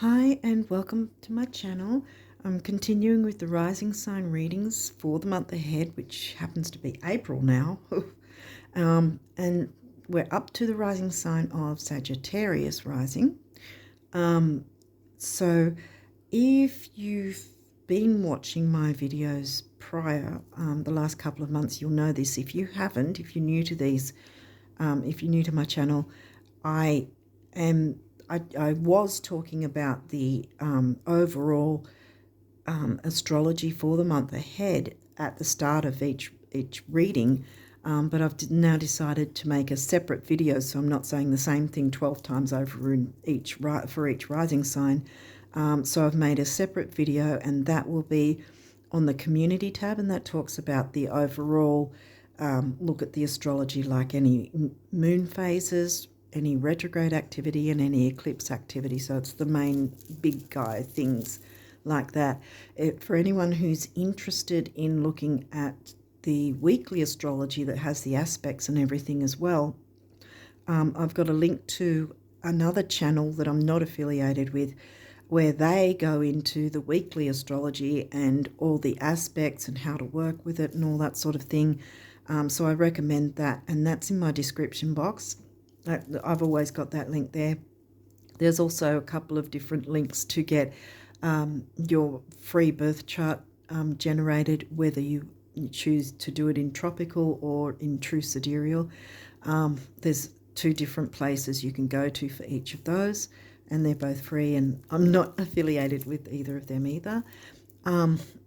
Hi and welcome to my channel. I'm continuing with the rising sign readings for the month ahead, which happens to be April now. And we're up to the rising sign of Sagittarius rising. So if you've been watching my videos prior, the last couple of months, you'll know this. If you haven't, if you're new to these, if you're new to my channel, I was talking about the overall astrology for the month ahead at the start of each reading, but I've now decided to make a separate video, so I'm not saying the same thing 12 times over in for each rising sign. So I've made a separate video, and that will be on the community tab, and that talks about the overall look at the astrology, like any moon phases, any retrograde activity, and any eclipse activity. So it's the main big guy things like that. For anyone who's interested in looking at the weekly astrology that has the aspects and everything as well, I've got a link to another channel that I'm not affiliated with, where they go into the weekly astrology and all the aspects and how to work with it and all that sort of thing. So I recommend that, and that's in my description box. I've always got that link there. There's also a couple of different links to get your free birth chart generated, whether you choose to do it in tropical or in true sidereal. There's two different places you can go to for each of those, and they're both free, and I'm not affiliated with either of them either.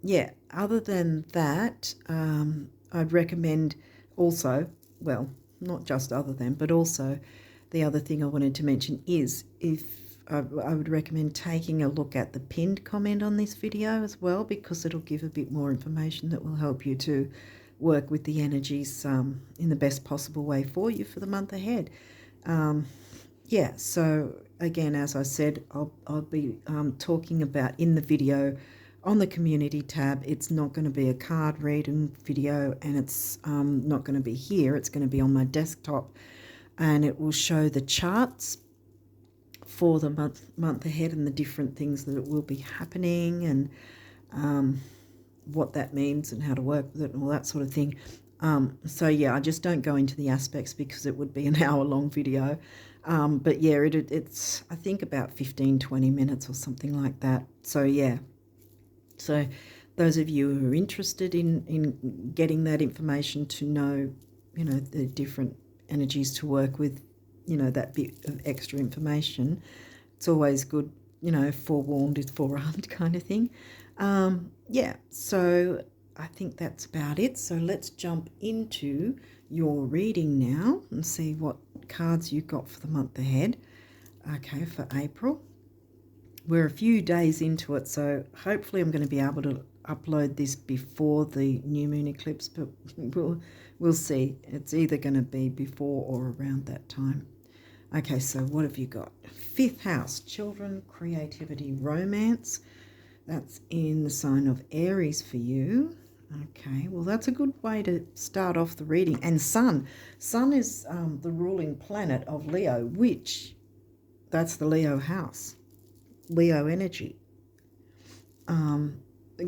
Yeah, other than that, I'd recommend also, well, not just other than, but also the other thing I wanted to mention is I would recommend taking a look at the pinned comment on this video as well, because it'll give a bit more information that will help you to work with the energies in the best possible way for you for the month ahead. Yeah, so again, as I said, I'll be talking about in the video on the community tab. It's not going to be a card reading video, and it's not going to be here. It's going to be on my desktop, and it will show the charts for the month ahead and the different things that will be happening, and what that means and how to work with it and all that sort of thing. So yeah, I just don't go into the aspects because it would be an hour-long video. But yeah, it's I think about 15-20 minutes or something like that. So yeah. So those of you who are interested in getting that information to know, the different energies to work with, that bit of extra information, it's always good, forewarned is forearmed kind of thing. Yeah, so I think that's about it. So let's jump into your reading now and see what cards you got for the month ahead. Okay, for April. We're a few days into it, so hopefully I'm going to be able to upload this before the new moon eclipse, but we'll see. It's either going to be before or around that time. Okay, so what have you got? 5th house, children, creativity, romance. That's in the sign of Aries for you. Okay, well, that's a good way to start off the reading. And Sun. Sun is the ruling planet of Leo, which that's the Leo house. Leo energy,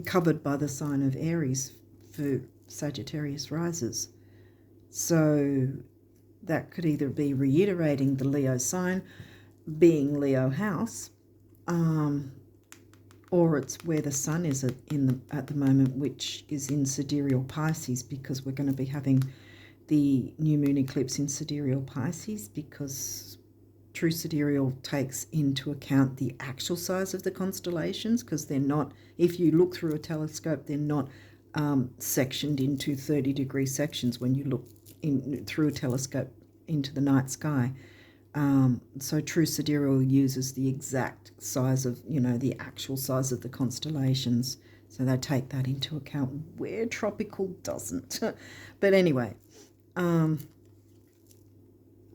covered by the sign of Aries for Sagittarius risers. So that could either be reiterating the Leo sign being Leo house, or it's where the sun is at the moment, which is in sidereal Pisces, because we're going to be having the new moon eclipse in sidereal Pisces, because true sidereal takes into account the actual size of the constellations, because they're not, if you look through a telescope, they're not sectioned into 30-degree sections when you look through a telescope into the night sky. So true sidereal uses the exact size of, the actual size of the constellations. So they take that into account, where tropical doesn't. But anyway,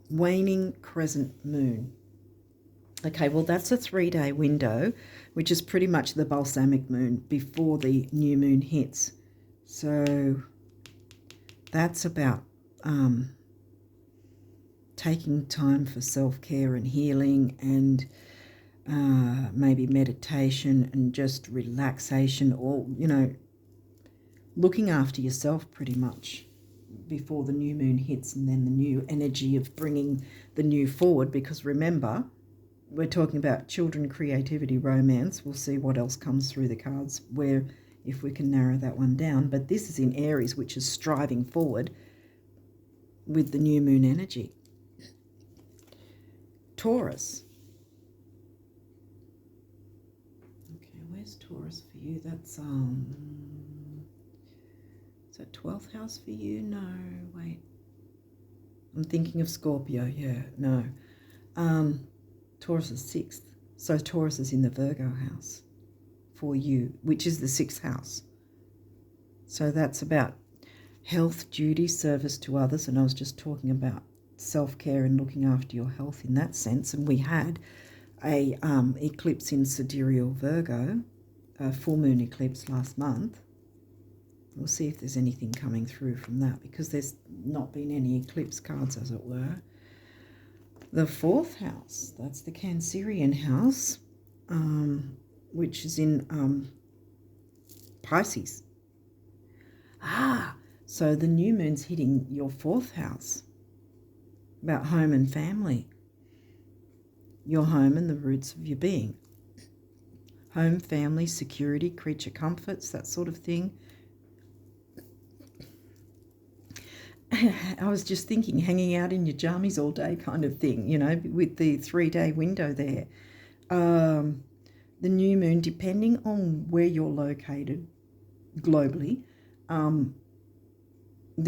waning crescent moon. Okay, well, that's a 3-day window, which is pretty much the balsamic moon before the new moon hits. So that's about taking time for self-care and healing, and maybe meditation and just relaxation, or, looking after yourself pretty much before the new moon hits, and then the new energy of bringing the new forward. Because remember, we're talking about children, creativity, romance. We'll see what else comes through the cards, where if we can narrow that one down. But this is in Aries, which is striving forward with the new moon energy. Taurus. Okay, where's Taurus for you? That's is that 12th house for you? No, wait. I'm thinking of Scorpio. Yeah, no. Taurus is 6th. So Taurus is in the Virgo house for you, which is the 6th house. So that's about health, duty, service to others. And I was just talking about self-care and looking after your health in that sense. And we had a eclipse in sidereal Virgo, a full moon eclipse last month. We'll see if there's anything coming through from that, because there's not been any eclipse cards, as it were. The 4th house, that's the Cancerian house, which is in Pisces. So the new moon's hitting your 4th house, about home and family. Your home and the roots of your being. Home, family, security, creature comforts, that sort of thing. I was just thinking, hanging out in your jammies all day kind of thing, with the 3-day window there. The new moon, depending on where you're located globally, the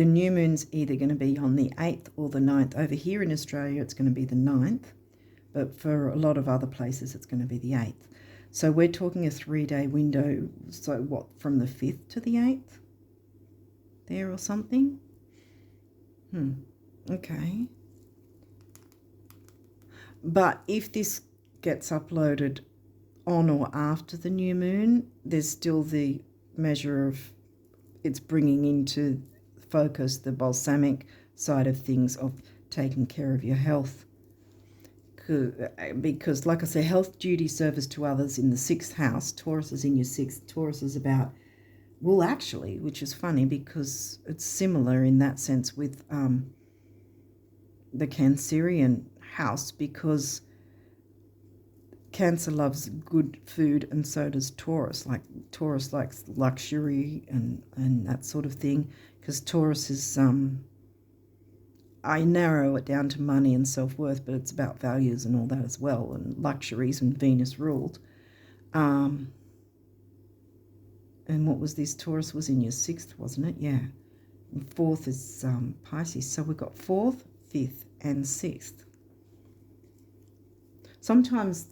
new moon's either going to be on the 8th or the 9th. Over here in Australia, it's going to be the 9th, but for a lot of other places, it's going to be the 8th. So we're talking a 3-day window, so what, from the 5th to the 8th there or something? Okay. But if this gets uploaded on or after the new moon, there's still the measure of it's bringing into focus the balsamic side of things, of taking care of your health. Because, like I say, health, duty, service to others in the 6th house. Taurus is in your 6th. Taurus is about, well, actually, which is funny because it's similar in that sense with the Cancerian house, because Cancer loves good food and so does Taurus. Like Taurus likes luxury and that sort of thing, because Taurus is, I narrow it down to money and self-worth, but it's about values and all that as well, and luxuries, and Venus ruled. And what was this? Taurus was in your 6th, wasn't it? Yeah. And 4th is Pisces. So we've got 4th, 5th, and 6th. Sometimes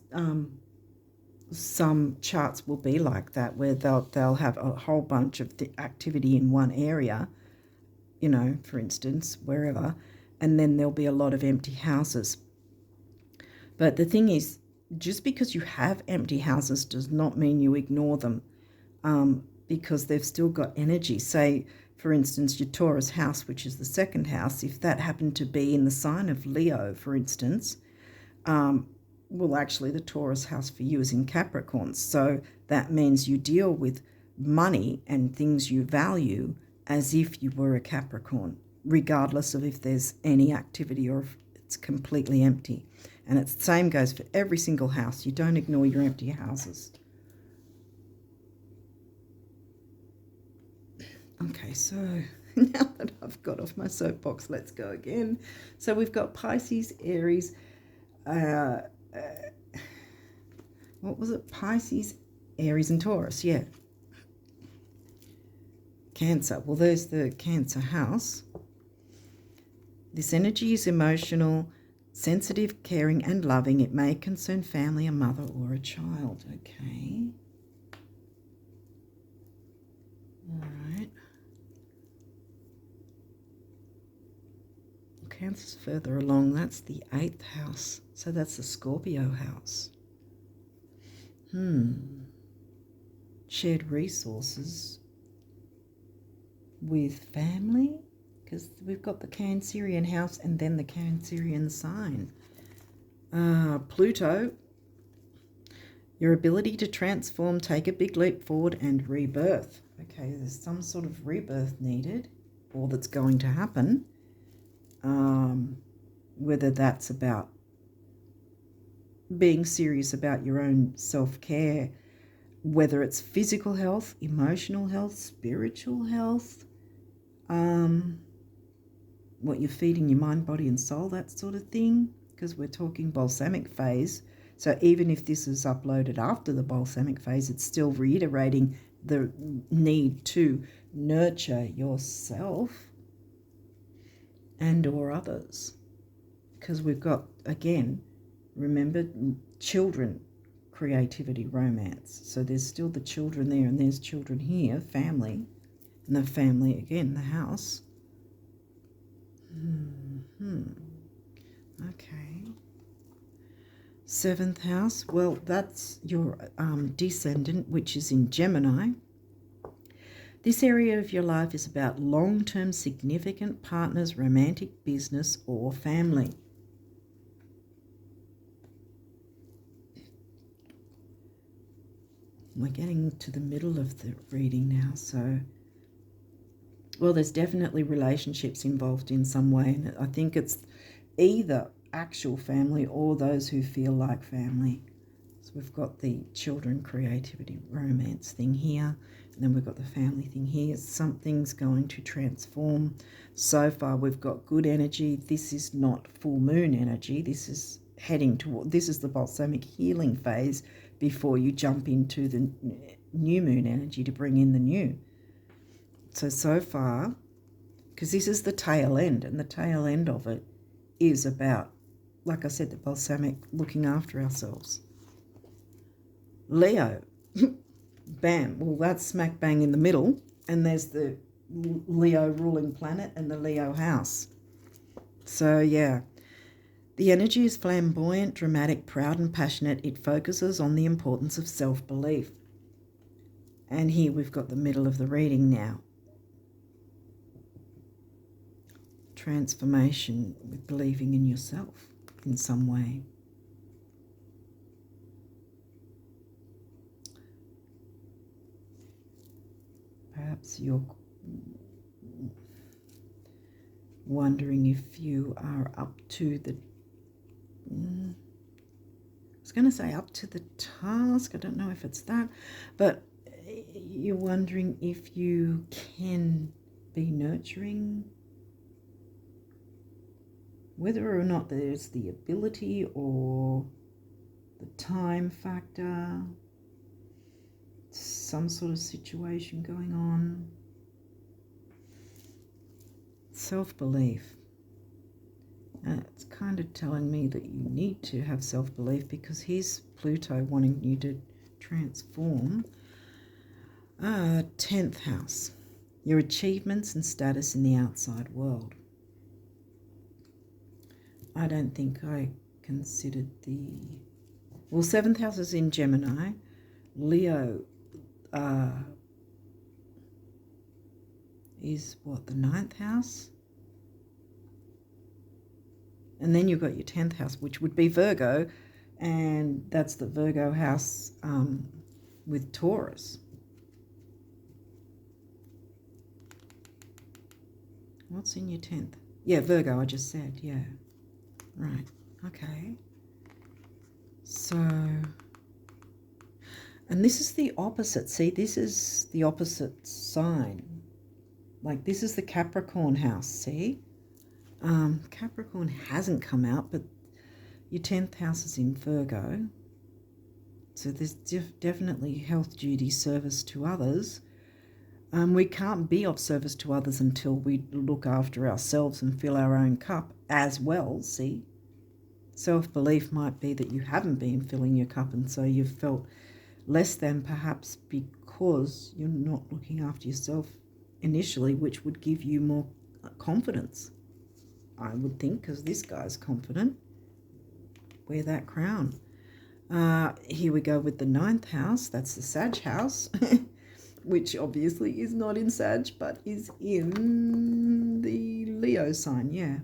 some charts will be like that, where they'll have a whole bunch of activity in one area, for instance, wherever, and then there'll be a lot of empty houses. But the thing is, just because you have empty houses does not mean you ignore them, because they've still got energy. Say, for instance, your Taurus house, which is the 2nd house, if that happened to be in the sign of Leo, for instance, well, actually, the Taurus house for you is in Capricorn. So that means you deal with money and things you value as if you were a Capricorn, regardless of if there's any activity or if it's completely empty. And it's the same goes for every single house. You don't ignore your empty houses. Okay, so now that I've got off my soapbox, let's go again. So we've got Pisces, Aries, what was it? Pisces, Aries, and Taurus, yeah. Cancer. Well, there's the Cancer house. This energy is emotional, sensitive, caring, and loving. It may concern family, a mother, or a child. Okay. All right. Cancer's further along. That's the 8th house. So that's the Scorpio house. Shared resources with family, because we've got the Cancerian house and then the Cancerian sign. Pluto Your ability to transform, take a big leap forward, and rebirth. Okay, there's some sort of rebirth needed, or that's going to happen. Whether that's about being serious about your own self-care, whether it's physical health, emotional health, spiritual health, what you're feeding your mind, body and soul, that sort of thing, because we're talking balsamic phase. So even if this is uploaded after the balsamic phase, it's still reiterating the need to nurture yourself and or others, because we've got, again, remember, children, creativity, romance. So there's still the children there, and there's children here, family, and the family, again, the house. Okay. 7th house, well, that's your descendant, which is in Gemini. This area of your life is about long-term significant partners, romantic, business, or family. We're getting to the middle of the reading now, so, well, there's definitely relationships involved in some way, and I think it's either actual family or those who feel like family. So we've got the children, creativity, romance thing here, and then we've got the family thing here. Something's going to transform. So far we've got good energy. This is not full moon energy. This is heading toward, this is the balsamic healing phase before you jump into the new moon energy to bring in the new. So far, because this is the tail end, and the tail end of it is about, like I said, the balsamic, looking after ourselves. Leo, bam, well, that's smack bang in the middle, and there's the Leo ruling planet and the Leo house. So yeah, the energy is flamboyant, dramatic, proud and passionate. It focuses on the importance of self-belief. And here we've got the middle of the reading now. Transformation with believing in yourself in some way. Perhaps you're wondering if you are up to the, I was going to say up to the task. I don't know if it's that, but you're wondering if you can be nurturing, whether or not there's the ability or the time factor, some sort of situation going on. Self-belief. It's kind of telling me that you need to have self-belief, because here's Pluto wanting you to transform. 10th house. Your achievements and status in the outside world. I don't think I considered the... Well, 7th house is in Gemini. Leo is what, the 9th house? And then you've got your 10th house, which would be Virgo, and that's the Virgo house with Taurus. What's in your 10th? Yeah, Virgo, I just said, yeah. Right, okay. So, and this is the opposite. See, this is the opposite sign. Like, this is the Capricorn house, see? Capricorn hasn't come out, but your 10th house is in Virgo. So there's definitely health duty, service to others. We can't be of service to others until we look after ourselves and fill our own cup as well, see? Self-belief might be that you haven't been filling your cup, and so you've felt less than, perhaps because you're not looking after yourself initially, which would give you more confidence, I would think, because this guy's confident. Wear that crown. Here we go with the 9th house. That's the Sag house, which obviously is not in Sag, but is in the Leo sign, yeah.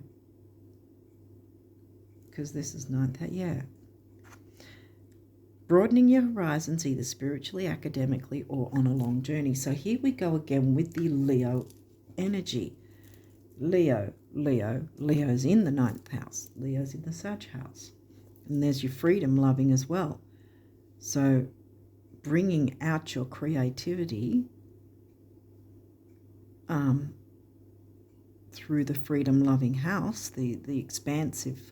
Because this is 9th house, yeah. broadening your horizons either spiritually, academically, or on a long journey. So here we go again with the Leo energy. Leo's in the 9th house. Leo's in the Sag house. And there's your freedom loving as well. So bringing out your creativity through the freedom loving house, the expansive,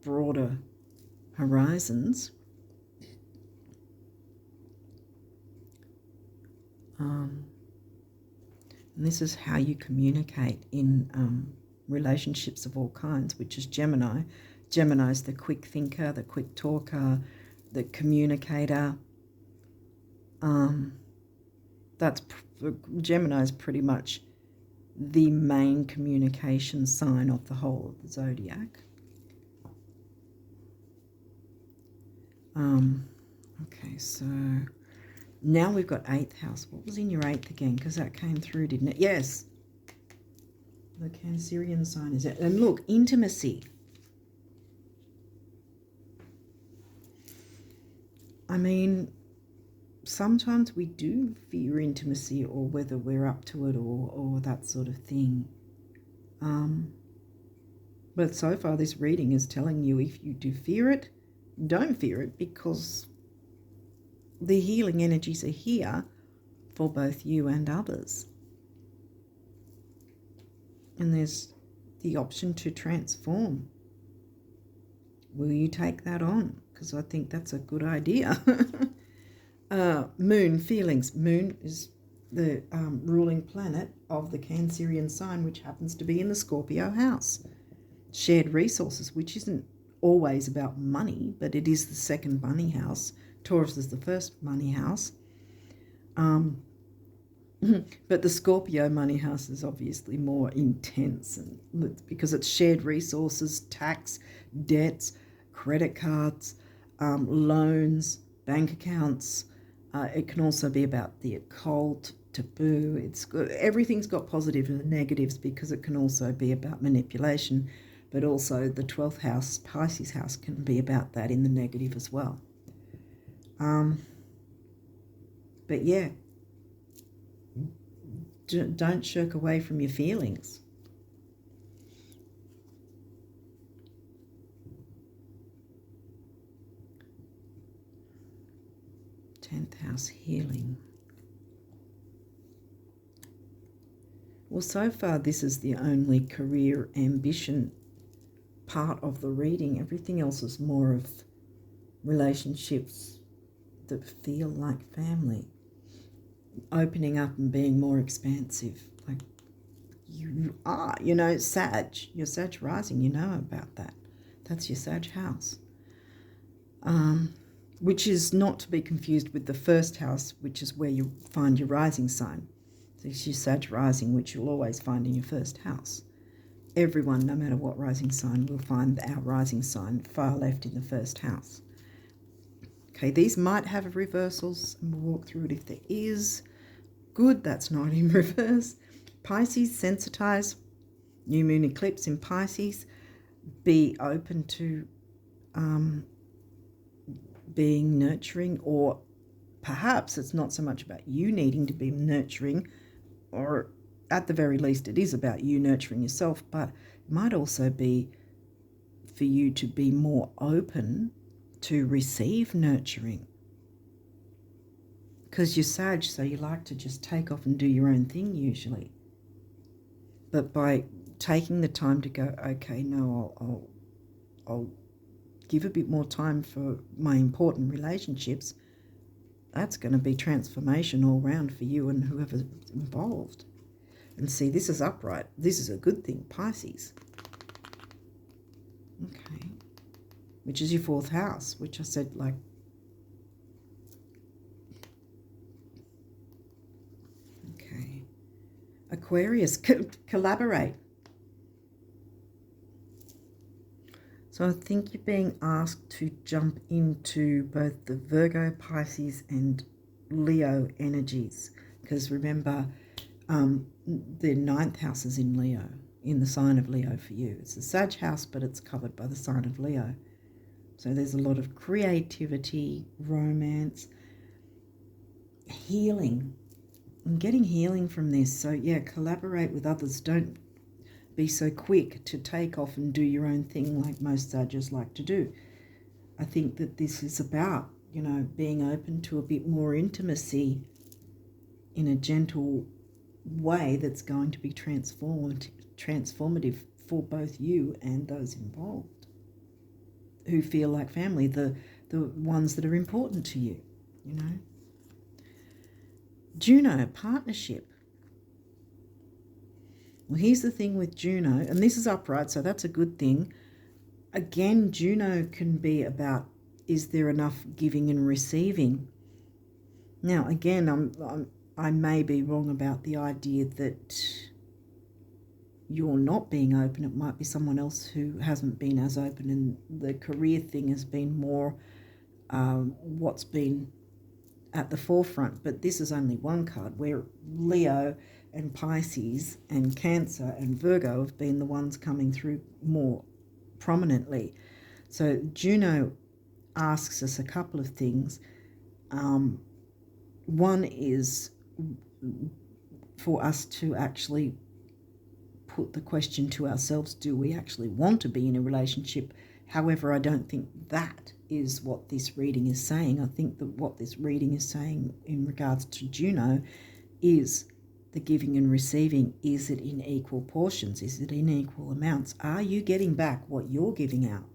broader horizons. And this is how you communicate in relationships of all kinds, which is Gemini. Gemini is the quick thinker, the quick talker, the communicator. Gemini is pretty much the main communication sign of the whole of the zodiac. Okay, so now we've got 8th house. What was in your 8th again? Because that came through, didn't it? Yes. The Cancerian sign is it. And look, intimacy. I mean, sometimes we do fear intimacy, or whether we're up to it, or that sort of thing. But so far this reading is telling you, if you do fear it, don't fear it, because the healing energies are here for both you and others. And there's the option to transform. Will you take that on? Because I think that's a good idea. Moon, feelings. Moon is the ruling planet of the Cancerian sign, which happens to be in the Scorpio house. Shared resources, which isn't always about money, but it is the second money house. Taurus is the first money house. But the Scorpio money house is obviously more intense, and because it's shared resources, tax, debts, credit cards, loans, bank accounts. It can also be about the occult, taboo. It's good. Everything's got positives and negatives, because it can also be about manipulation, but also the 12th house, Pisces house, can be about that in the negative as well. But yeah, don't shirk away from your feelings. Tenth house, healing. Well, so far this is the only career ambition part of the reading. Everything else is more of relationships that feel like family, opening up and being more expansive, like you are, Sag, your Sag rising, you know about that. That's your Sag house, which is not to be confused with the first house, which is where you find your rising sign. So it's your Sag rising, which you'll always find in your first house. Everyone, no matter what rising sign, will find our rising sign far left in the first house. Okay, these might have reversals, and we'll walk through it if there is. Good, that's not in reverse. Pisces, sensitize. New moon eclipse in Pisces. Be open to being nurturing, or perhaps it's not so much about you needing to be nurturing, or at the very least it is about you nurturing yourself, but it might also be for you to be more open to receive nurturing. Because you're Sag, so you like to just take off and do your own thing usually. But by taking the time to go, okay, no, I'll give a bit more time for my important relationships, that's going to be transformation all round for you and whoever's involved. And see, this is upright. This is a good thing, Pisces. Okay. Which is your 4th house, which I said, like, okay. Aquarius, collaborate. So I think you're being asked to jump into both the Virgo, Pisces, and Leo energies. Because remember, the 9th house is in Leo, in the sign of Leo for you. It's the Sag house, but it's covered by the sign of Leo. So there's a lot of creativity, romance, healing. I'm getting healing from this. So yeah, collaborate with others. Don't be so quick to take off and do your own thing like most Sagittarius like to do. I think that this is about, you know, being open to a bit more intimacy in a gentle way that's going to be transformative for both you and those involved who feel like family, the ones that are important to you, you know. Juno, partnership. Well, here's the thing with Juno, and this is upright, so that's a good thing. Again, Juno can be about, is there enough giving and receiving? Now, again, I may be wrong about the idea that you're not being open. It might be someone else who hasn't been as open, and the career thing has been more what's been at the forefront. But this is only one card, where Leo and Pisces and Cancer and Virgo have been the ones coming through more prominently. So Juno asks us a couple of things. One is for us to actually put the question to ourselves, do we actually want to be in a relationship? However, I don't think that is what this reading is saying. I think that what this reading is saying in regards to Juno is the giving and receiving. Is it in equal portions? Is it in equal amounts? Are you getting back what you're giving out?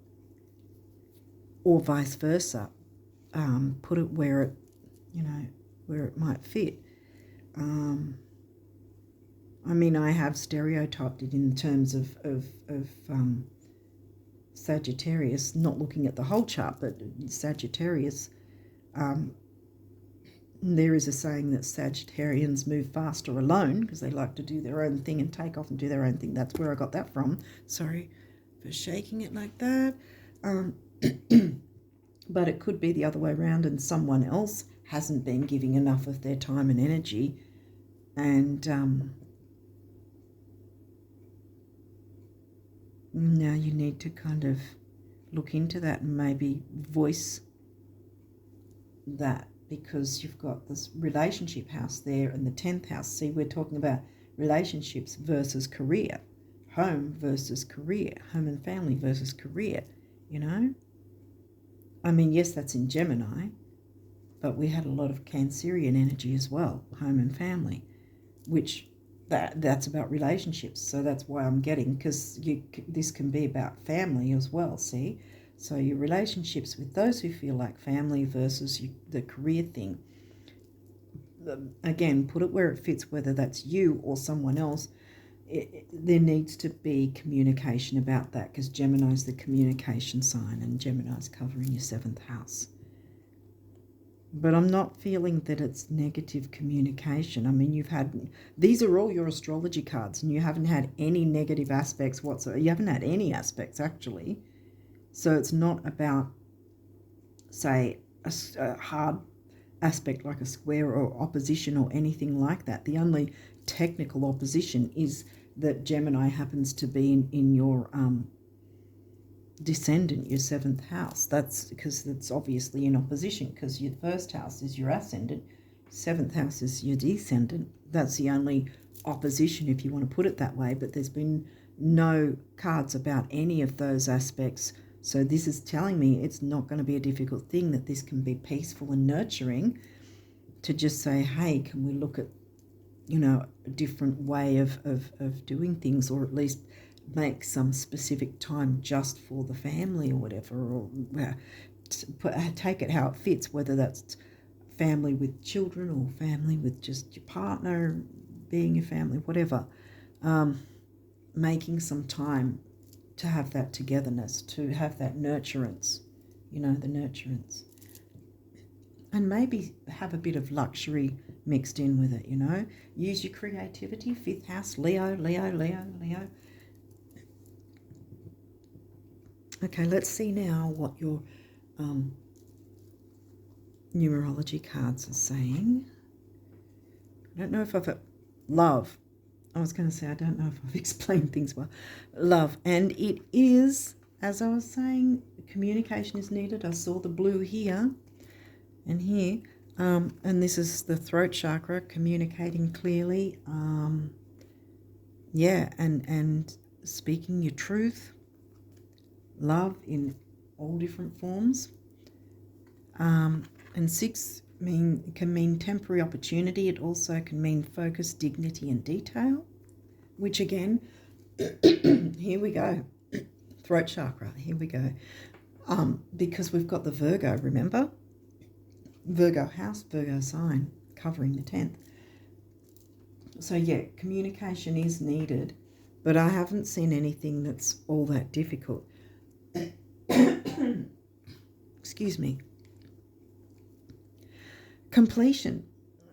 Or vice versa. Put it where it, you know, where it might fit. I mean, I have stereotyped it in terms of Sagittarius, not looking at the whole chart, but Sagittarius. There is a saying that Sagittarians move faster alone because they like to do their own thing and take off and do their own thing. That's where I got that from. Sorry for shaking it like that. But it could be the other way around, and someone else hasn't been giving enough of their time and energy, and now you need to kind of look into that and maybe voice that, because you've got this relationship house there and the 10th house. See, we're talking about relationships versus career, home versus career, home and family versus career, you know. I mean, yes, that's in Gemini, but we had a lot of Cancerian energy as well, home and family, which that's about relationships. So that's why I'm getting, because this can be about family as well, see? So your relationships with those who feel like family versus the career thing. Again, put it where it fits, whether that's you or someone else. There needs to be communication about that, because Gemini is the communication sign, and Gemini is covering your 7th house. But I'm not feeling that it's negative communication. I mean, these are all your astrology cards, and you haven't had any negative aspects whatsoever. You haven't had any aspects, actually. So it's not about, say, a hard aspect like a square or opposition or anything like that. The only technical opposition is that Gemini happens to be in your descendant, your 7th house. That's because it's obviously in opposition, because your 1st house is your ascendant, 7th house is your descendant. That's the only opposition, if you want to put it that way, but there's been no cards about any of those aspects. So this is telling me it's not going to be a difficult thing, that this can be peaceful and nurturing, to just say, hey, can we look at, you know, a different way of doing things, or at least make some specific time just for the family or whatever, or take it how it fits, whether that's family with children or family with just your partner, being a family, whatever. Making some time to have that togetherness, to have that nurturance, you know, the nurturance. And maybe have a bit of luxury mixed in with it, you know. Use your creativity. 5th house, Leo. Okay, let's see now what your numerology cards are saying. I don't know if love. I was going to say, I don't know if I've explained things well. Love. And it is as I was saying, communication is needed. I saw the blue here and here. And this is the throat chakra, communicating clearly. And speaking your truth. Love in all different forms. And 6 can mean temporary opportunity. It also can mean focus, dignity, and detail, which again, here we go, throat chakra, here we go. Because we've got the Virgo, remember? Virgo house, Virgo sign, covering the 10th. So yeah, communication is needed, but I haven't seen anything that's all that difficult. Excuse me. Completion.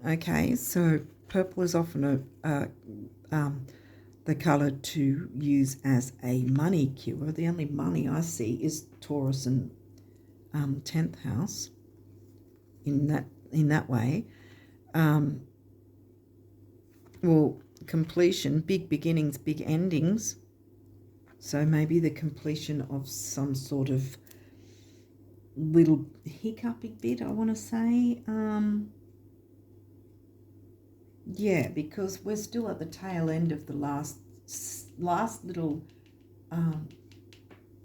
Okay, so purple is often the colour to use as a money cure. The only money I see is Taurus and 10th house in that way. Well, completion, big beginnings, big endings. So maybe the completion of some sort of little hiccupy bit, I want to say. Yeah, because we're still at the tail end of the last little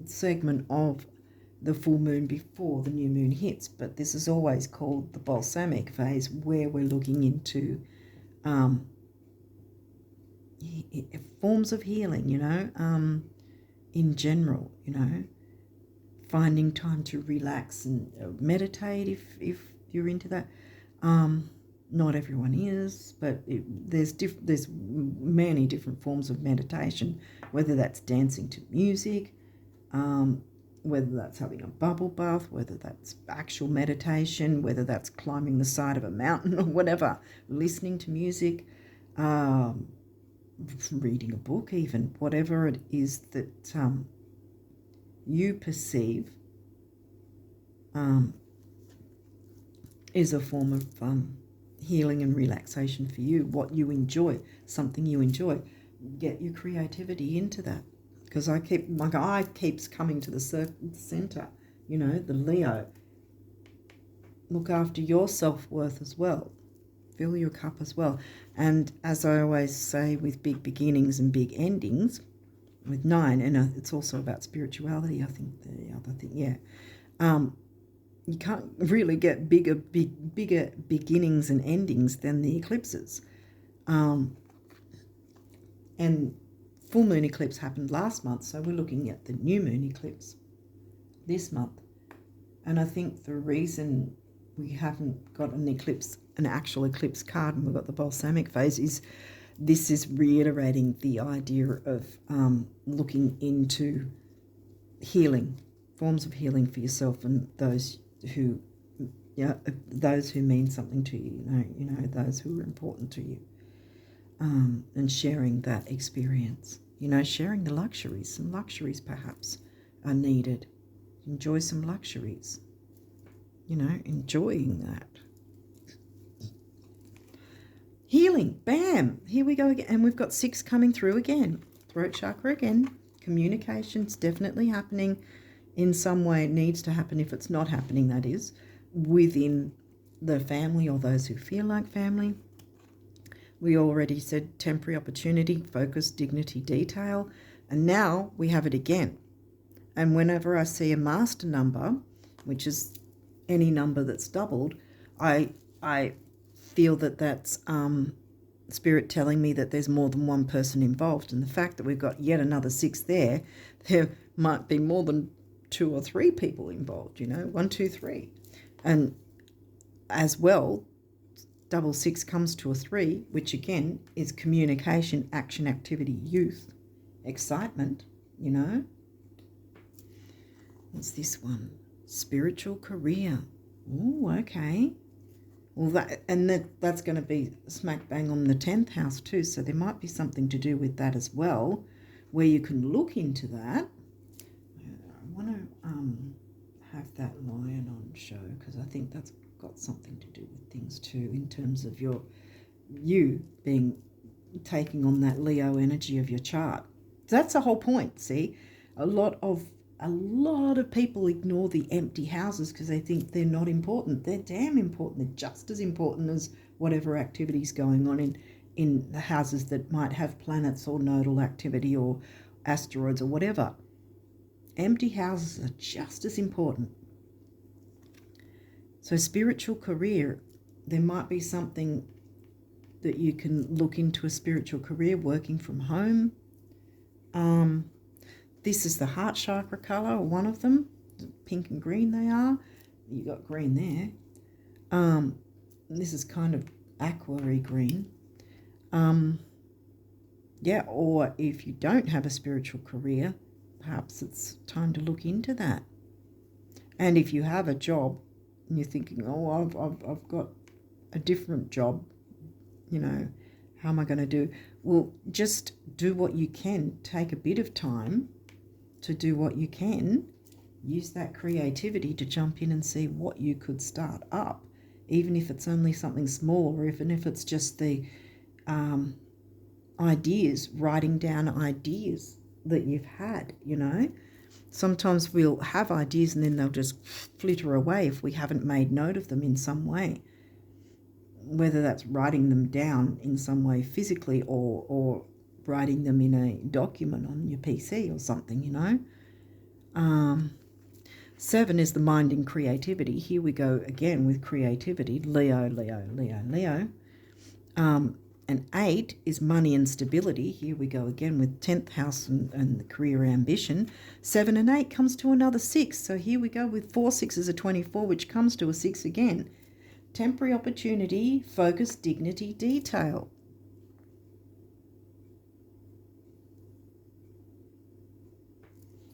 segment of the full moon before the new moon hits. But this is always called the balsamic phase, where we're looking into forms of healing, in general, finding time to relax and meditate if you're into that. Not everyone is, but there's many different forms of meditation, whether that's dancing to music, whether that's having a bubble bath, whether that's actual meditation, whether that's climbing the side of a mountain or whatever, listening to music, reading a book even, whatever it is that you perceive is a form of healing and relaxation for you, what you enjoy, something you enjoy. Get your creativity into that, because my eye keeps coming to the center, the Leo. Look after your self-worth as well. Fill your cup as well. And as I always say, with big beginnings and big endings, with 9, and it's also about spirituality, I think, the other thing, yeah. You can't really get bigger beginnings and endings than the eclipses. And full moon eclipse happened last month, so we're looking at the new moon eclipse this month. And I think the reason we haven't got an actual eclipse card, and we've got the balsamic phase, is this is reiterating the idea of looking into healing, forms of healing for yourself and those who mean something to you, those who are important to you, and sharing that experience, sharing the luxuries. Some luxuries perhaps are needed. Enjoy some luxuries, enjoying that. Healing, bam, here we go again. And we've got 6 coming through again. Throat chakra again. Communication's definitely happening in some way. It needs to happen, if it's not happening, that is, within the family or those who feel like family. We already said temporary opportunity, focus, dignity, detail. And now we have it again. And whenever I see a master number, which is any number that's doubled, I feel that that's spirit telling me that there's more than one person involved. And the fact that we've got yet another 6 there might be more than 2 or 3 people involved, 1, 2, 3. And as well, double 6 comes to a 3, which again is communication, action, activity, youth, excitement, What's this one? Spiritual career. Oh, okay. Well, that's going to be smack bang on the 10th house too, so there might be something to do with that as well, where you can look into that. I want to have that lion on show, because I think that's got something to do with things too, in terms of you taking on that Leo energy of your chart. So that's the whole point, see? A lot of A lot of people ignore the empty houses because they think they're not important. They're damn important. They're just as important as whatever activity's going on in the houses that might have planets or nodal activity or asteroids or whatever. Empty houses are just as important. So spiritual career, there might be something that you can look into, a spiritual career working from home. This is the heart chakra colour, one of them. Pink and green they are. You got green there. This is kind of aqua-y green. Yeah, or if you don't have a spiritual career, perhaps it's time to look into that. And if you have a job and you're thinking, oh, I've got a different job, you know, how am I going to do? Well, just do what you can. Take a bit of time to do what you can. Use that creativity to jump in and see what you could start up, even if it's only something small, or even if it's just the ideas, writing down ideas that you've had, you know. Sometimes we'll have ideas and then they'll just flitter away if we haven't made note of them in some way, whether that's writing them down in some way physically or writing them in a document on your PC or something, you know. 7 is the mind and creativity. Here we go again with creativity. Leo, Leo, Leo, Leo. And 8 is money and stability. Here we go again with 10th house and the career ambition. 7 and 8 comes to another 6. So here we go with 4 6 are 24, which comes to a 6 again. Temporary opportunity, focus, dignity, detail.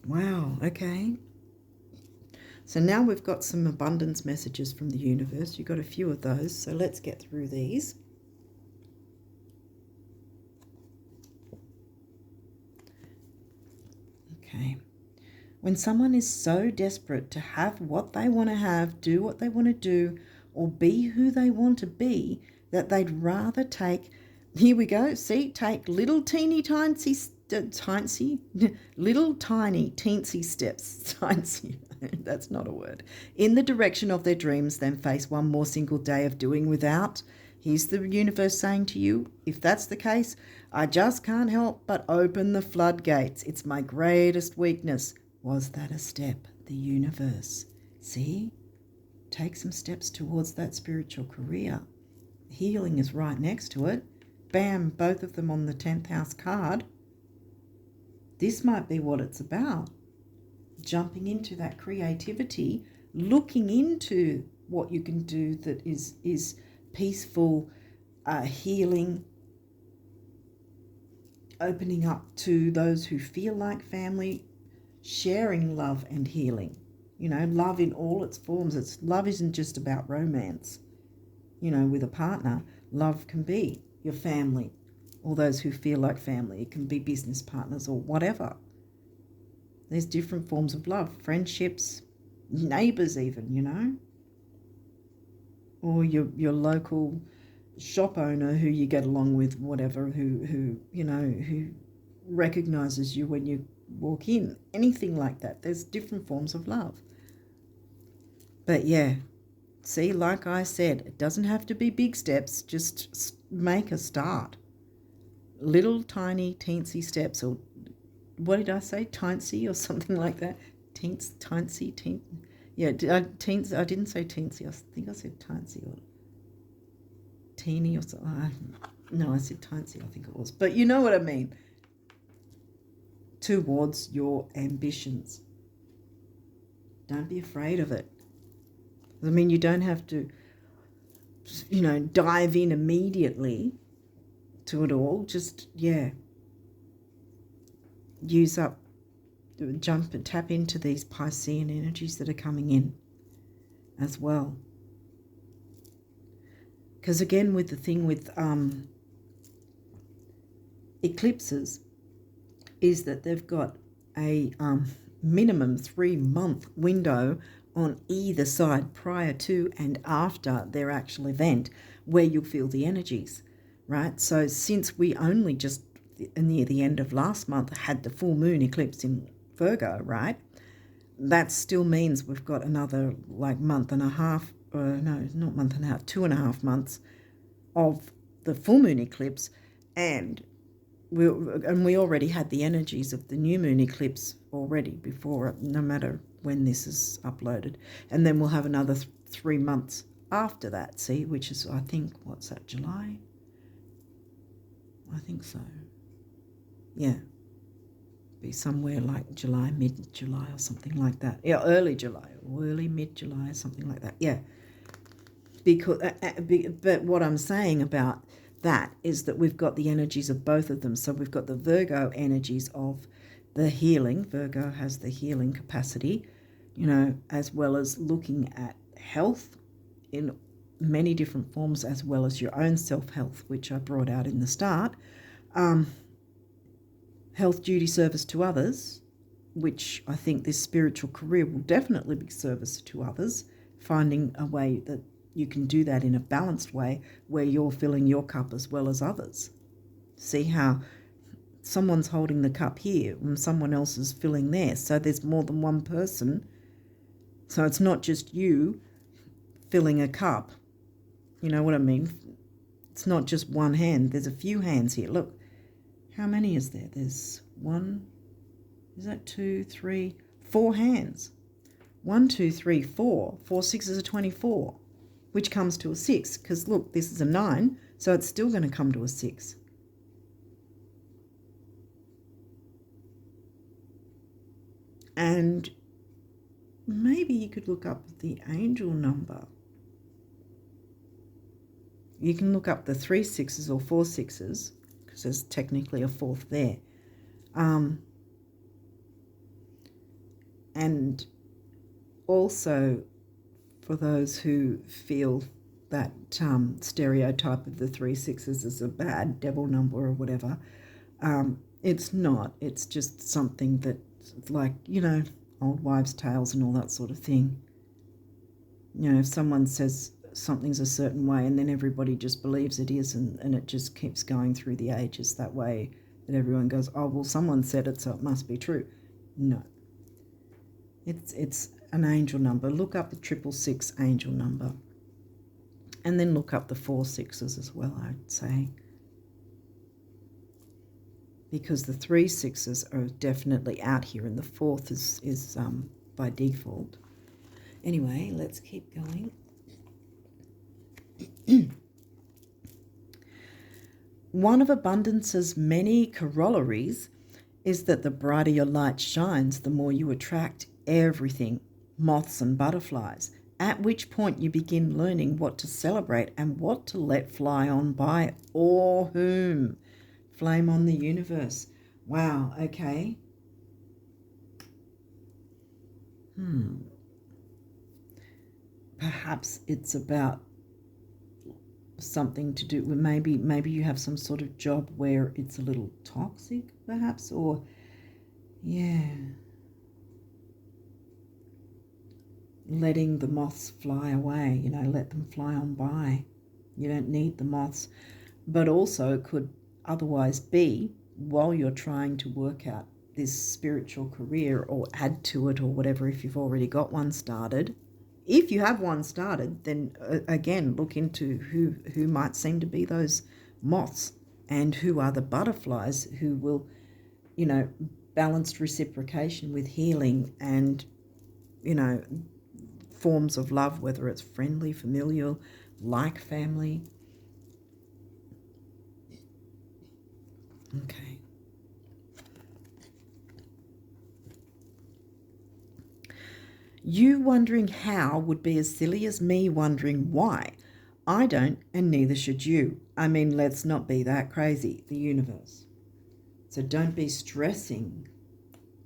Wow, okay. So now we've got some abundance messages from the universe. You've got a few of those, so let's get through these. Okay. When someone is so desperate to have what they want to have, do what they want to do, or be who they want to be, that they'd rather take, here we go, see, take little teeny little tiny teensy steps, tiny, that's not a word, in the direction of their dreams than face one more single day of doing without. Here's the universe saying to you, if that's the case, I just can't help but open the floodgates. It's my greatest weakness. Was that a step? The universe. See? Take some steps towards that spiritual career. Healing is right next to it. Bam, both of them on the 10th house card. This might be what it's about. Jumping into that creativity, looking into what you can do that is peaceful, healing, opening up to those who feel like family, sharing love and healing. You know, love in all its forms. Love isn't just about romance. You know, with a partner, love can be your family, or those who feel like family. It can be business partners or whatever. There's different forms of love, friendships, neighbours even, you know, or your local shop owner who you get along with, whatever, who you know, who recognises you when you walk in, anything like that. There's different forms of love. But yeah, see, like I said, it doesn't have to be big steps, just make a start. Little tiny teensy steps, or what did I say, teensy or something like that? Teensy. Yeah, I didn't say teensy. I think I said teensy or teeny or something. No, I said teensy, I think it was. But you know what I mean. Towards your ambitions. Don't be afraid of it. I mean, you don't have to, you know, dive in immediately to it all. Just, yeah, tap into these Piscean energies that are coming in as well. Because again, with the thing with eclipses, is that they've got a minimum 3-month window on either side prior to and after their actual event where you'll feel the energies, right? So since we only just near the end of last month had the full moon eclipse in Virgo, right? that still means we've got another like month and a half, no, not month and a half, 2.5 months of the full moon eclipse, and we already had the energies of the new moon eclipse already before, no matter when this is uploaded. And then we'll have another 3 months after that, see, which is, I think, what's that, July? I think so. Yeah. Be somewhere like July, mid-July or something like that. Yeah, early July, or early mid-July, something like that. Yeah. Because, but what I'm saying about that is that we've got the energies of both of them. So we've got the Virgo energies of the healing. Virgo has the healing capacity, you know, as well as looking at health in many different forms, as well as your own self-health, which I brought out in the start. Health, duty, service to others, which I think this spiritual career will definitely be service to others, finding a way that you can do that in a balanced way where you're filling your cup as well as others. See how someone's holding the cup here and someone else is filling there. So there's more than one person. So it's not just you filling a cup. You know what I mean? It's not just one hand. There's a few hands here. Look, how many is there? There's one, is that 2, 3, 4 hands. 1, 2, 3, 4. 4 sixes are 24. Which comes to a 6, because look, this is a 9, so it's still going to come to a 6. And maybe you could look up the angel number. You can look up the 3 6s or 4 6s, because there's technically a 4th there. And also, for those who feel that stereotype of the 3 6s is a bad devil number or whatever, it's not. It's just something that, like, you know, old wives' tales and all that sort of thing. You know, if someone says something's a certain way and then everybody just believes it is, and it just keeps going through the ages that way, that everyone goes, oh, well, someone said it, so it must be true. No. It's an angel number. Look up the 666 angel number. And then look up the 4 6s as well, I'd say. Because the 3 6s are definitely out here, and the 4th is by default. Anyway, let's keep going. One of abundance's many corollaries is that the brighter your light shines, the more you attract everything, moths and butterflies, at which point you begin learning what to celebrate and what to let fly on by, or whom. Flame on the universe. Wow, okay. Perhaps it's about something to do with maybe you have some sort of job where it's a little toxic, perhaps, or yeah, letting the moths fly away, you know, let them fly on by. You don't need the moths. But also it could otherwise be, while you're trying to work out this spiritual career or add to it or whatever, if you've already got one started. If you have one started, then again, look into who might seem to be those moths and who are the butterflies who will, you know, balanced reciprocation with healing and, you know, forms of love, whether it's friendly, familial, like family. Okay. You wondering how would be as silly as me wondering why. I don't, and neither should you. I mean, let's not be that crazy, the universe. So don't be stressing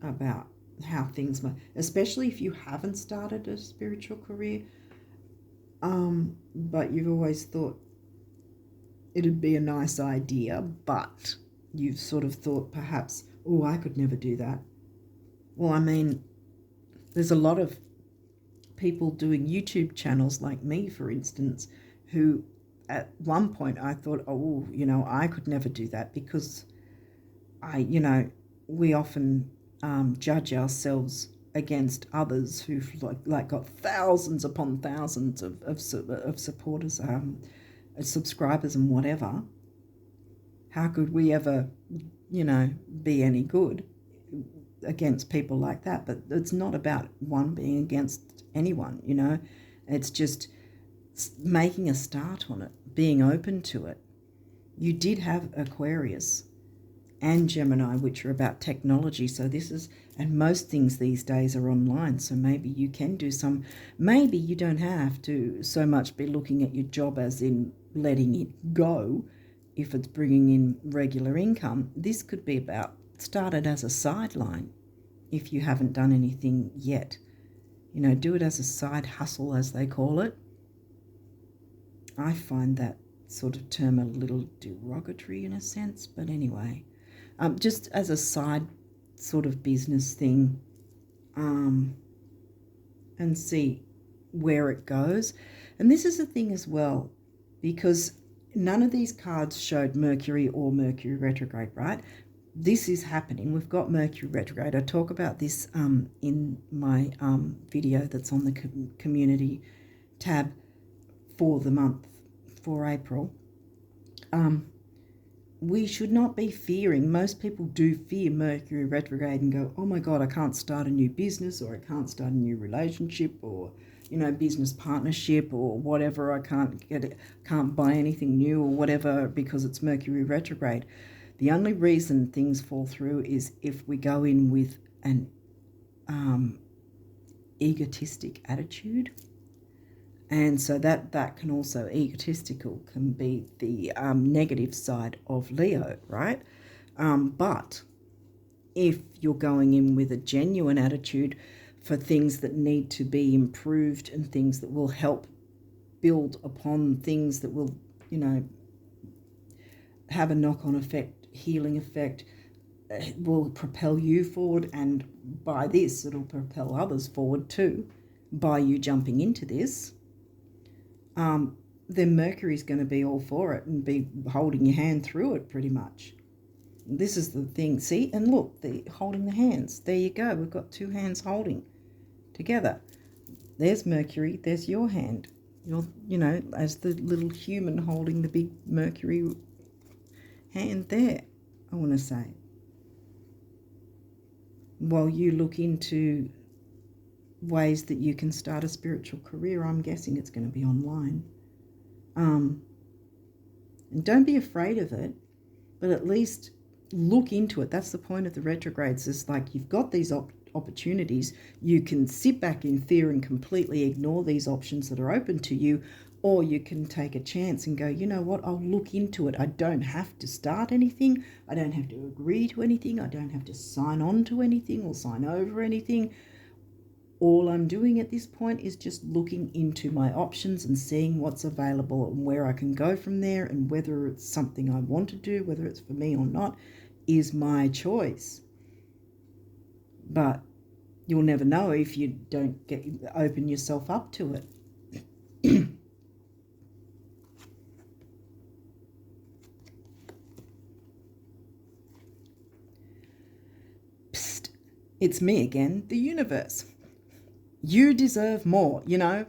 about how things might, especially if you haven't started a spiritual career, but you've always thought it'd be a nice idea, but you've sort of thought perhaps, oh, I could never do that. Well, I mean, there's a lot of people doing YouTube channels like me, for instance, who at one point I thought, oh, you know, I could never do that because we often judge ourselves against others who've like got thousands upon thousands of supporters, subscribers and whatever. How could we ever, be any good against people like that? But it's not about one being against anyone, It's just making a start on it, being open to it. You did have Aquarius and Gemini, which are about technology. So and most things these days are online. So maybe you can do maybe you don't have to so much be looking at your job as in letting it go if it's bringing in regular income. This could be started as a sideline if you haven't done anything yet. Do it as a side hustle, as they call it. I find that sort of term a little derogatory in a sense, but anyway, just as a side sort of business thing, and see where it goes. And this is the thing as well, because none of these cards showed Mercury or Mercury retrograde, right? This is happening. We've got Mercury retrograde. I talk about this in my video that's on the community tab for the month, for April. We should not be fearing. Most people do fear Mercury retrograde and go, oh my God, I can't start a new business, or I can't start a new relationship, or business partnership, or whatever. I can't buy anything new or whatever because it's Mercury retrograde. The only reason things fall through is if we go in with an egotistic attitude. And so that can also, egotistical can be the negative side of Leo, right? But if you're going in with a genuine attitude for things that need to be improved and things that will help build upon things that will, have a knock-on effect, healing effect, will propel you forward, and by this it'll propel others forward too, by you jumping into this, then Mercury's going to be all for it and be holding your hand through it pretty much. This is the thing. See, and look, holding the hands. There you go. We've got two hands holding together. There's Mercury. There's your hand. You're, as the little human holding the big Mercury hand there, I want to say. While you look into ways that you can start a spiritual career, I'm guessing it's going to be online. And don't be afraid of it, but at least look into it. That's the point of the retrogrades, is like you've got these opportunities. You can sit back in fear and completely ignore these options that are open to you, or you can take a chance and go, you know what, I'll look into it. I don't have to start anything. I don't have to agree to anything. I don't have to sign on to anything or sign over anything. All I'm doing at this point is just looking into my options and seeing what's available and where I can go from there, and whether it's something I want to do, whether it's for me or not, is my choice. But you'll never know if you don't open yourself up to it. Psst, it's me again, the universe. You deserve more,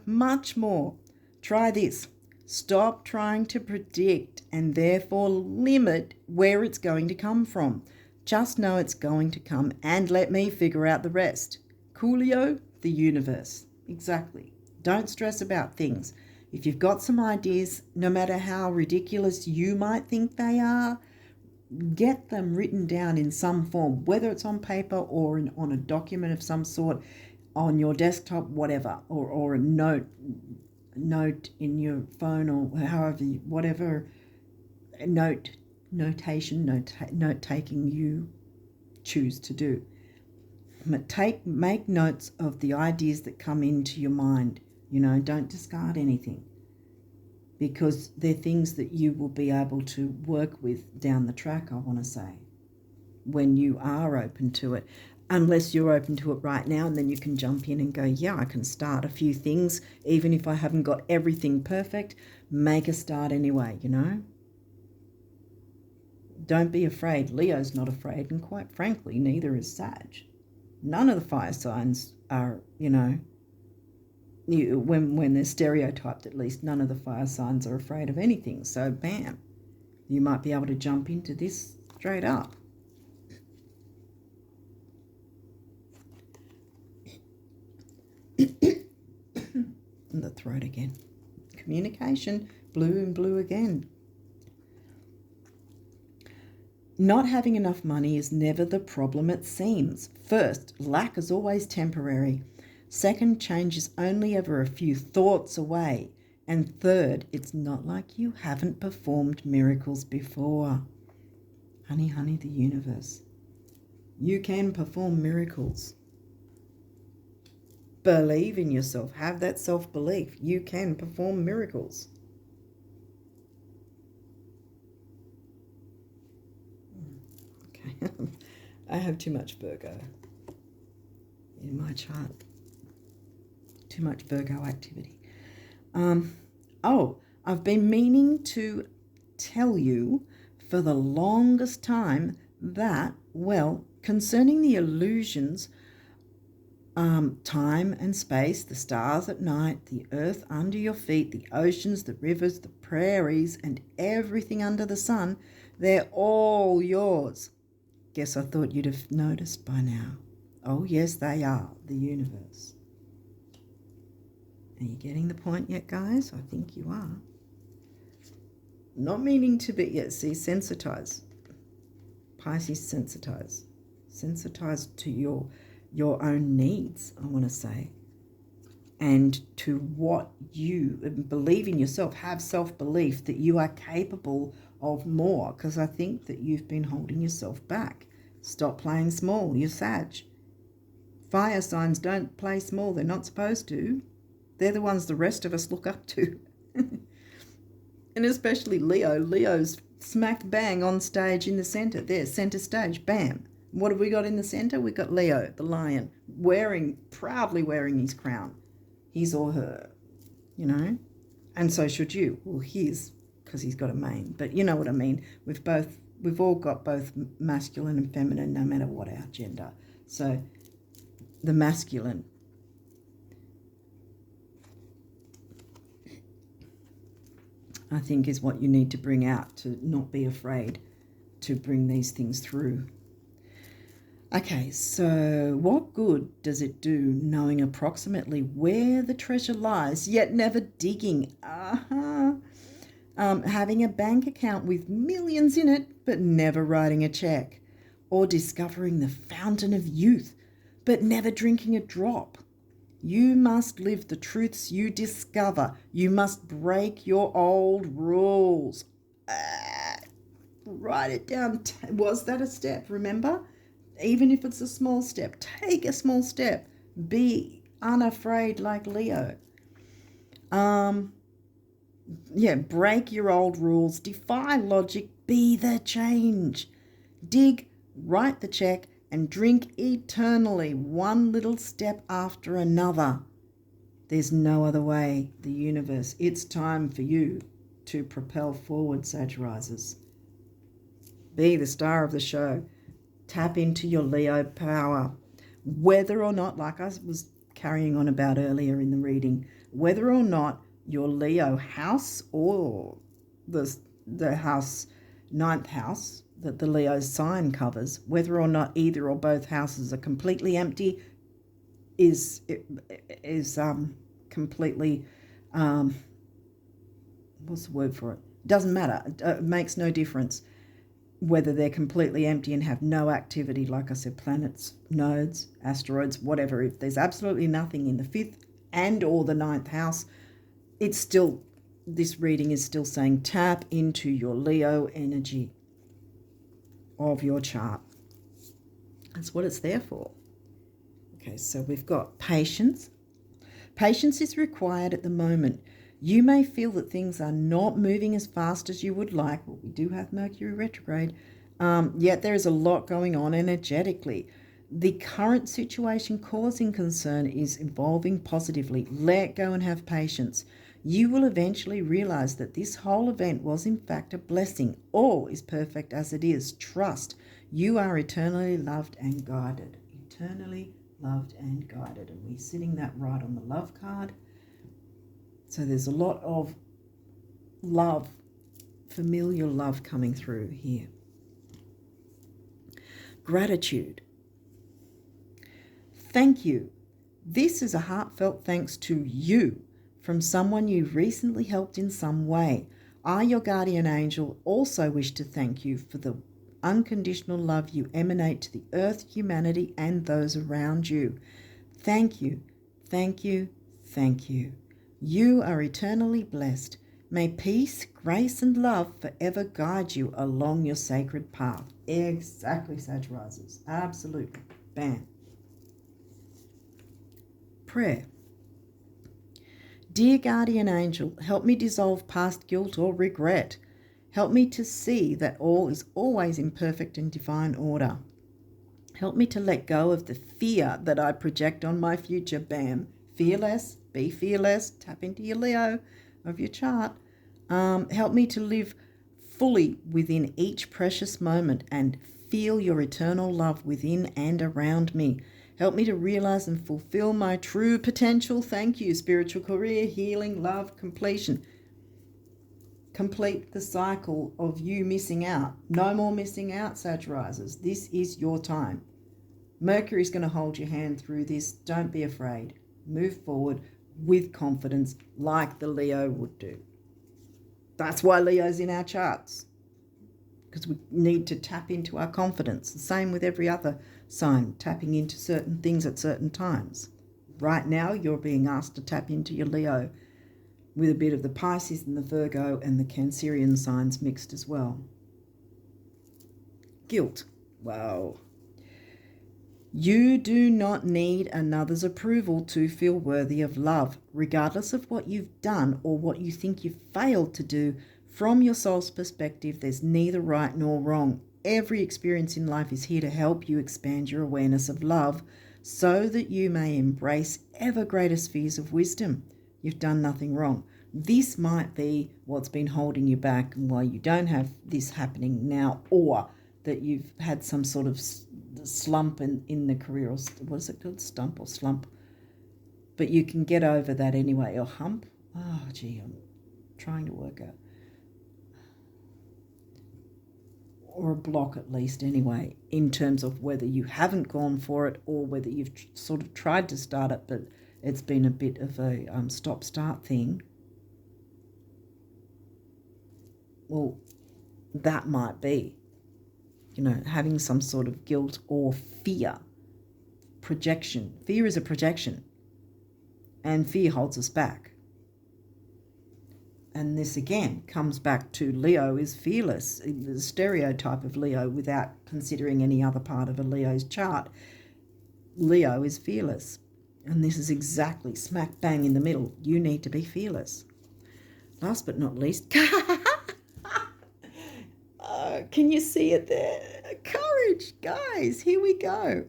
much more. Try this. Stop trying to predict and therefore limit where it's going to come from. Just know it's going to come, and let me figure out the rest. Coolio, the universe. Exactly. Don't stress about things. If you've got some ideas, no matter how ridiculous you might think they are, get them written down in some form, whether it's on paper or on a document of some sort, on your desktop, whatever, or a note in your phone, or however, whatever note taking you choose to do. Make notes of the ideas that come into your mind. Don't discard anything, because they're things that you will be able to work with down the track, I want to say, when you are open to it. Unless you're open to it right now, and then you can jump in and go, yeah, I can start a few things, even if I haven't got everything perfect. Make a start anyway, Don't be afraid. Leo's not afraid, and quite frankly, neither is Sag. None of the fire signs are, when they're stereotyped, at least none of the fire signs are afraid of anything. So bam, you might be able to jump into this straight up. And the throat again. Communication, blue and blue again. Not having enough money is never the problem it seems. First, lack is always temporary. Second, change is only ever a few thoughts away. And third, it's not like you haven't performed miracles before. Honey, honey, the universe. You can perform miracles. Believe in yourself. Have that self-belief. You can perform miracles. Okay. I have too much Virgo in my chart. Too much Virgo activity. I've been meaning to tell you for the longest time that, well, concerning the illusions, time and space, the stars at night, the earth under your feet, the oceans, the rivers, the prairies, and everything under the sun, they're all yours. Guess I thought you'd have noticed by now. Oh, yes, they are, the universe. Are you getting the point yet, guys? I think you are. Not meaning to be, yet see, sensitize. Pisces, sensitize. Sensitize to your own needs, I want to say, and to what you believe in yourself. Have self-belief that you are capable of more, because I think that you've been holding yourself back. Stop playing small. You're Sag. Fire signs don't play small. They're not supposed to. They're the ones the rest of us look up to. And especially Leo. Leo's smack bang on stage in the center. There, center stage, bam. What have we got in the center? We've got Leo, the lion, proudly wearing his crown. His or her, And so should you. Well, his, because he's got a mane. But you know what I mean. We've all got both masculine and feminine, no matter what our gender. So the masculine, I think, is what you need to bring out, to not be afraid to bring these things through. Okay, so what good does it do knowing approximately where the treasure lies, yet never digging? Having a bank account with millions in it, but never writing a check. Or discovering the fountain of youth, but never drinking a drop. You must live the truths you discover. You must break your old rules. Write it down. Was that a step? Remember? Even if it's a small step, take a small step. Be unafraid like Leo. Break your old rules. Defy logic. Be the change. Dig, write the check, and drink eternally, one little step after another. There's no other way, the universe. It's time for you to propel forward, Sagittarius. Be the star of the show. Tap into your Leo power. Whether or not, like I was carrying on about earlier in the reading, whether or not your Leo house or the house, 9th house, that the Leo sign covers, whether or not either or both houses are completely empty, is completely, what's the word for it? Doesn't matter. It makes no difference whether they're completely empty and have no activity, like I said, planets, nodes, asteroids, whatever. If there's absolutely nothing in the 5th and or the 9th house, it's still, this reading is still saying tap into your Leo energy of your chart. That's what it's there for. Okay, so we've got patience. Patience is required at the moment. You may feel that things are not moving as fast as you would like. Well, we do have Mercury retrograde, yet there is a lot going on energetically. The current situation causing concern is evolving positively. Let go and have patience. You will eventually realize that this whole event was in fact a blessing. All is perfect as it is. Trust. You are eternally loved and guided. eternally loved and guided. And we're sitting that right on the love card. So there's a lot of love, familial love coming through here. Gratitude. Thank you. This is a heartfelt thanks to you from someone you recently helped in some way. I, your guardian angel, also wish to thank you for the unconditional love you emanate to the earth, humanity, and those around you. Thank you, thank you, thank you. You are eternally blessed. May peace, grace, and love forever guide you along your sacred path. Exactly, Sagittarius. Absolutely. Bam. Prayer. Dear guardian angel, help me dissolve past guilt or regret. Help me to see that all is always in perfect and divine order. Help me to let go of the fear that I project on my future. Bam. Fearless. Be fearless. Tap into your Leo of your chart. Help me to live fully within each precious moment and feel your eternal love within and around me. Help me to realize and fulfill my true potential. Thank you. Spiritual career, healing, love, completion. Complete the cycle of you missing out. No more missing out, Sagittarius. This is your time. Mercury's going to hold your hand through this. Don't be afraid. Move forward with confidence like the Leo would do. That's why Leo's in our charts, because we need to tap into our confidence. The same with every other sign, tapping into certain things at certain times. Right now, you're being asked to tap into your Leo with a bit of the Pisces and the Virgo and the Cancerian signs mixed as well. Guilt. Wow. You do not need another's approval to feel worthy of love, regardless of what you've done or what you think you've failed to do. From your soul's perspective, there's neither right nor wrong. Every experience in life is here to help you expand your awareness of love so that you may embrace ever greater spheres of wisdom. You've done nothing wrong. This might be what's been holding you back and why you don't have this happening now, or that you've had some sort of slump in the career, or what is it called, stump or slump? But you can get over that anyway, or hump. Oh, gee, I'm trying to work out. Or a block at least anyway, in terms of whether you haven't gone for it or whether you've sort of tried to start it, but it's been a bit of a stop-start thing. Well, that might be, having some sort of guilt or fear. Projection. Fear is a projection. And fear holds us back. And this again comes back to Leo is fearless, the stereotype of Leo without considering any other part of a Leo's chart. Leo is fearless. And this is exactly smack bang in the middle. You need to be fearless. Last but not least, can you see it there? Courage, guys. Here we go.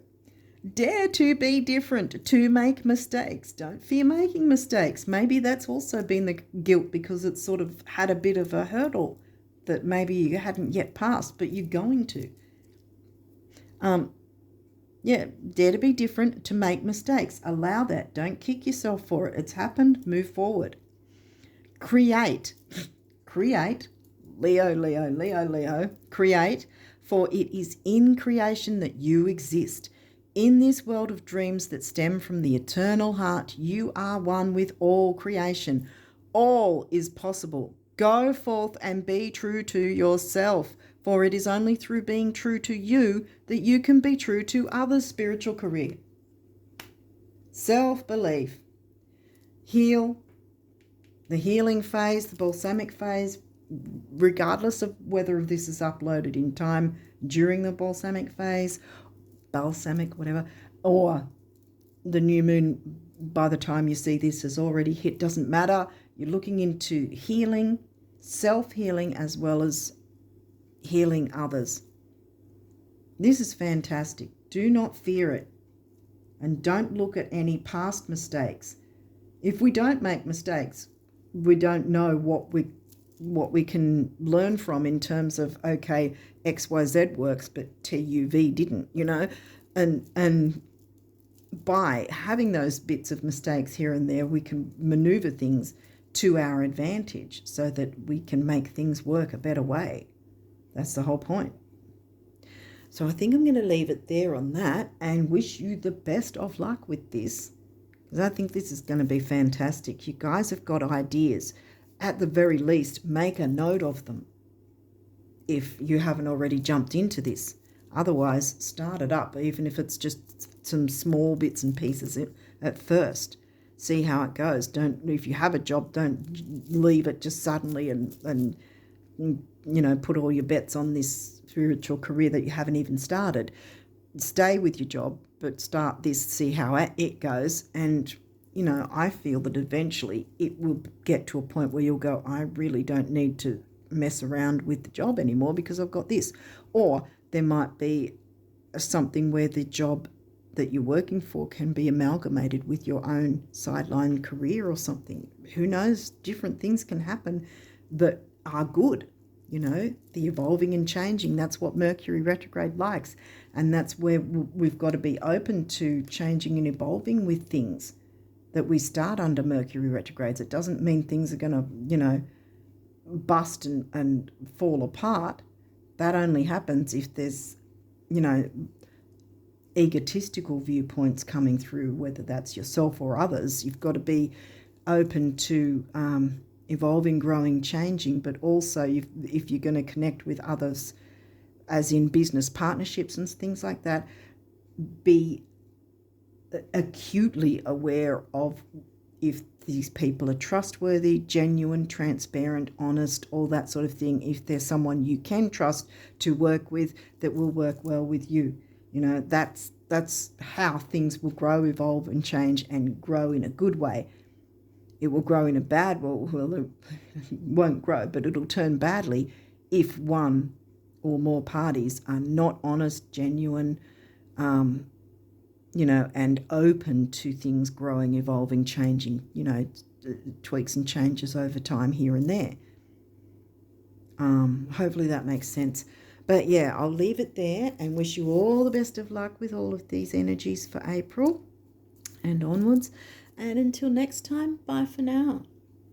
Dare to be different, to make mistakes. Don't fear making mistakes. Maybe that's also been the guilt because it's sort of had a bit of a hurdle that maybe you hadn't yet passed, but you're going to. Dare to be different, to make mistakes. Allow that. Don't kick yourself for it. It's happened. Move forward. Create. Create. Leo, Leo, Leo, Leo. Create, for it is in creation that you exist. In this world of dreams that stem from the eternal heart, you are one with all creation. All is possible. Go forth and be true to yourself, for it is only through being true to you that you can be true to others' spiritual career. Self-belief. Heal. The healing phase, the balsamic phase, regardless of whether this is uploaded in time during the balsamic phase, whatever, or the new moon by the time you see this has already hit, doesn't matter. You're looking into healing, self-healing, as well as healing others. This is fantastic. Do not fear it, and don't look at any past mistakes. If we don't make mistakes, we don't know what we can learn from in terms of, okay, XYZ works, but TUV didn't, and by having those bits of mistakes here and there, we can maneuver things to our advantage so that we can make things work a better way. That's the whole point. So I think I'm going to leave it there on that and wish you the best of luck with this, because I think this is going to be fantastic. You guys have got ideas. At the very least, make a note of them if you haven't already jumped into this. Otherwise, start it up, even if it's just some small bits and pieces at first. See how it goes. If you have a job, don't leave it just suddenly and put all your bets on this spiritual career that you haven't even started. Stay with your job, but start this, see how it goes. And, I feel that eventually it will get to a point where you'll go, I really don't need to mess around with the job anymore because I've got this. Or there might be something where the job that you're working for can be amalgamated with your own sideline career or something. Who knows? Different things can happen that are good. The evolving and changing, that's what Mercury retrograde likes. And that's where we've got to be open to changing and evolving with things that we start under Mercury retrogrades. It doesn't mean things are going to, bust and fall apart. That only happens if there's, egotistical viewpoints coming through, whether that's yourself or others. You've got to be open to evolving, growing, changing, but also if you're going to connect with others, as in business partnerships and things like that, be acutely aware of if these people are trustworthy, genuine, transparent, honest, all that sort of thing. If there's someone you can trust to work with that will work well with you. That's how things will grow, evolve and change and grow in a good way. It will grow in a bad way. Well, it won't grow, but it'll turn badly if one or more parties are not honest, genuine, and open to things growing, evolving, changing, tweaks and changes over time here and there. Hopefully that makes sense. But yeah, I'll leave it there and wish you all the best of luck with all of these energies for April and onwards. And until next time, bye for now.